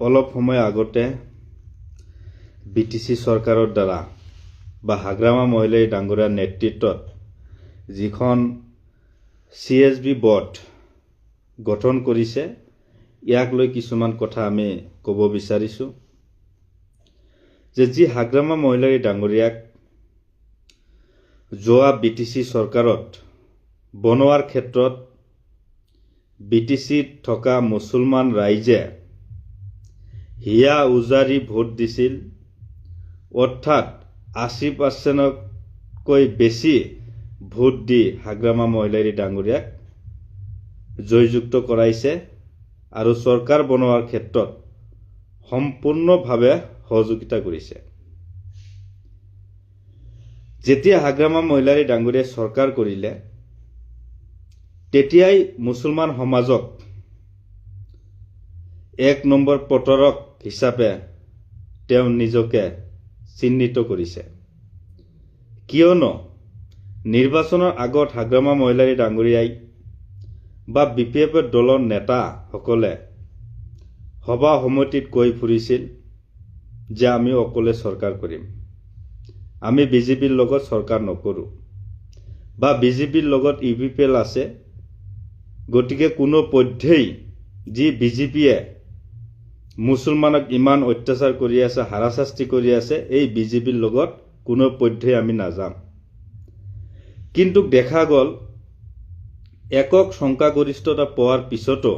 অলপ সময় আগতে বিটিসি সৰকাৰেৰ দ্বাৰা বা হাগ্ৰামা মহিলাই ডাঙ্গৰীয়াৰ নেতৃত্বত যিখন CSB বোৰ্ড গঠন কৰিছে ইয়াক লৈ কিছুমান কথা আমি ক'ব বিচাৰিছো যে যি হাগ্ৰামা মহিলাই ডাঙ্গৰীয়াক যোৱা বিটিসি সৰকাৰত বনোৱাৰ ক্ষেত্ৰত বিটিসিত থকা মুছলমান ৰাইজে হিয়া উজাৰি ভোট দিছিল অৰ্থাৎ 80%কৈ বেছি ভোট দি হাগ্ৰামা মহিলাই ডাঙ্গৰীয়াক জয়যুক্ত কৰাইছে আৰু সৰকাৰ বনোৱাৰ ক্ষেত্ৰত সম্পূৰ্ণভাৱে সহযোগিতা কৰিছে। যেতিয়া হাগ্ৰামা মহিলাই ডাঙ্গৰীয়াই সৰকাৰ কৰিলে তেতিয়াই মুছলমান সমাজক 1 নম্বৰ প্ৰতাৰক হিচাপে তেওঁ নিজকে চিহ্নিত কৰিছে। কিয়নো নিৰ্বাচনৰ আগত হাগ্ৰামা মহিলাই ডাঙ্গৰীয়াই বা BPF দলৰ নেতা সকলে সভা সমিতিত কৈ ফুৰিছিল যে আমি অকলে সৰকাৰ কৰিম, আমি বিজেপিৰ লগত সৰকাৰ নকৰো বা বিজেপিৰ লগত UPPL আছে, গতিকে কোনো পধ্যেই যি বিজেপিয়ে মুছলমানক ইমান অত্যাচার কৰি আছে, হাৰাশাস্তি কৰি আছে, এই বিজেপিৰ লগত কোনো পধ্যেই আমি নাযাম। কিন্তু দেখা গল একক সংখ্যাগৰিষ্ঠতা পোৱাৰ পিছতো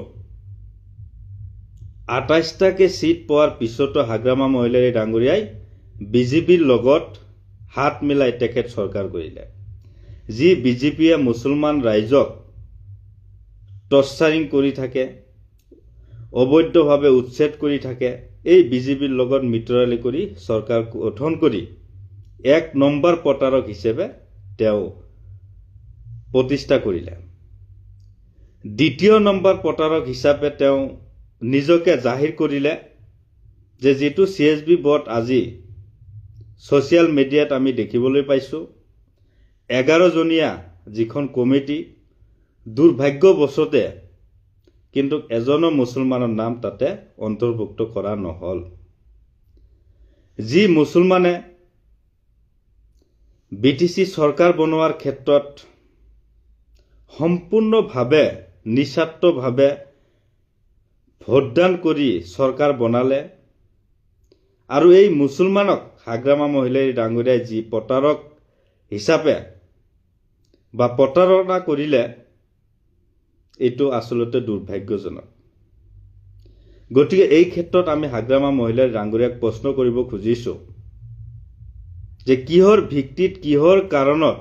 28টাকে সিট পোৱাৰ পিছতো হাগ্ৰামা মহিলাই ডাঙ্গৰীয়াই বিজেপিৰ লগত হাত মিলাই তেখেত সৰকাৰ কৰিলে। যি বিজেপিয়ে মুছলমান ৰাইজক টৰ্চাৰিং কৰি থাকে, অবৈধভাৱে উচ্ছেদ কৰি থাকে, এই বিজেপিৰ লগত মিত্ৰালি কৰি সৰকাৰ গঠন কৰি 1 নম্বৰ প্ৰতাৰক হিচাপে তেওঁ প্ৰতিষ্ঠা কৰিলে। দ্বিতীয় নম্বৰ প্ৰতাৰক হিচাপে তেওঁ নিজকে জাহিৰ কৰিলে যে যেটো CSB বোর্ড আজি সোশ্যাল মিডিয়াত আমি দেখিবলৈ পাইছো 11 জনীয়া যিখন কমিটি দুৰ্ভাগ্যবশতে কিন্তু এজনো মুছলমানৰ নাম তাতে অন্তৰ্ভুক্ত কৰা নহল। যি মুছলমানে বিটিসি সৰকাৰ বনোৱাৰ ক্ষেত্ৰত সম্পূৰ্ণভাৱে নিস্বাৰ্থভাৱে ভোটদান কৰি সৰকাৰ বনালে আৰু এই মুছলমানক হাগ্ৰামা মহিলাই ডাঙ্গৰীয়াই যি প্ৰতাৰক হিচাপে বা প্ৰতাৰণা কৰিলে এইটো আসলতে দুৰ্ভাগ্যজনক। গতিকে এই ক্ষেত্ৰত আমি হাগ্ৰামা মহিলাই ডাঙ্গৰীয়াক প্ৰশ্ন কৰিব খুজিছো যে কিহৰ ভিত্তিত কিহৰ কাৰণত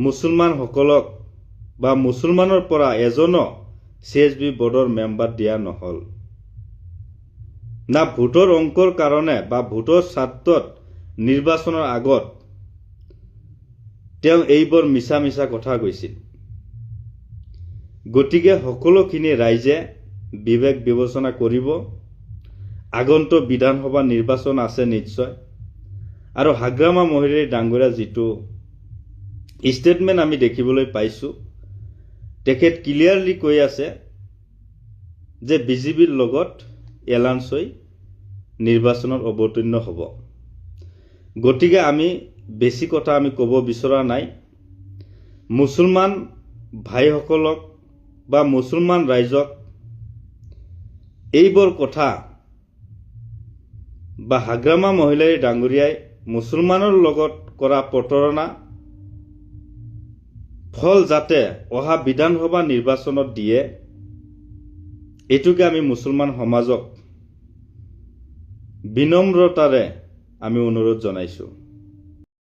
মুছলমান সকলক বা মুছলমানৰ পৰা এজনো CSB বোৰ্ডৰ মেম্বাৰ দিয়া নহল, না ভোটৰ অংকৰ কাৰণে বা ভোটৰ স্বাৰ্থত নিৰ্বাচনৰ আগত তেওঁ এইবোৰ মিছা মিছা কথা কৈছিল। গতিকে সকলোখিনি ৰাইজে বিবেক বিবেচনা কৰিব। আগন্তুক বিধানসভা নিৰ্বাচন আছে নিশ্চয়, আৰু হাগ্ৰামা মহিলাই ডাঙ্গৰীয়া যিটো স্টেটমেন্ট আমি দেখিবলৈ পাইছো, তেখেত ক্লিয়াৰলি কৈ আছে যে বিজেপিৰ লগত এলায়েন্স হৈ নিৰ্বাচনত অৱতীৰ্ণ হ'ব। গতিকে আমি বেছি কথা আমি ক'ব বিচৰা নাই। মুছলমান ভাইসকলক বা মুছলমান ৰাইজক এইবোৰ কথা বা হাগ্ৰামা মহিলাই ডাঙ্গৰীয়াই মুছলমানৰ লগত কৰা প্ৰতাৰণা ফল যাতে অহা বিধানসভা নিৰ্বাচনত দিয়ে, এটুকে আমি মুছলমান সমাজক বিনম্ৰতাৰে আমি অনুৰোধ জনাইছো।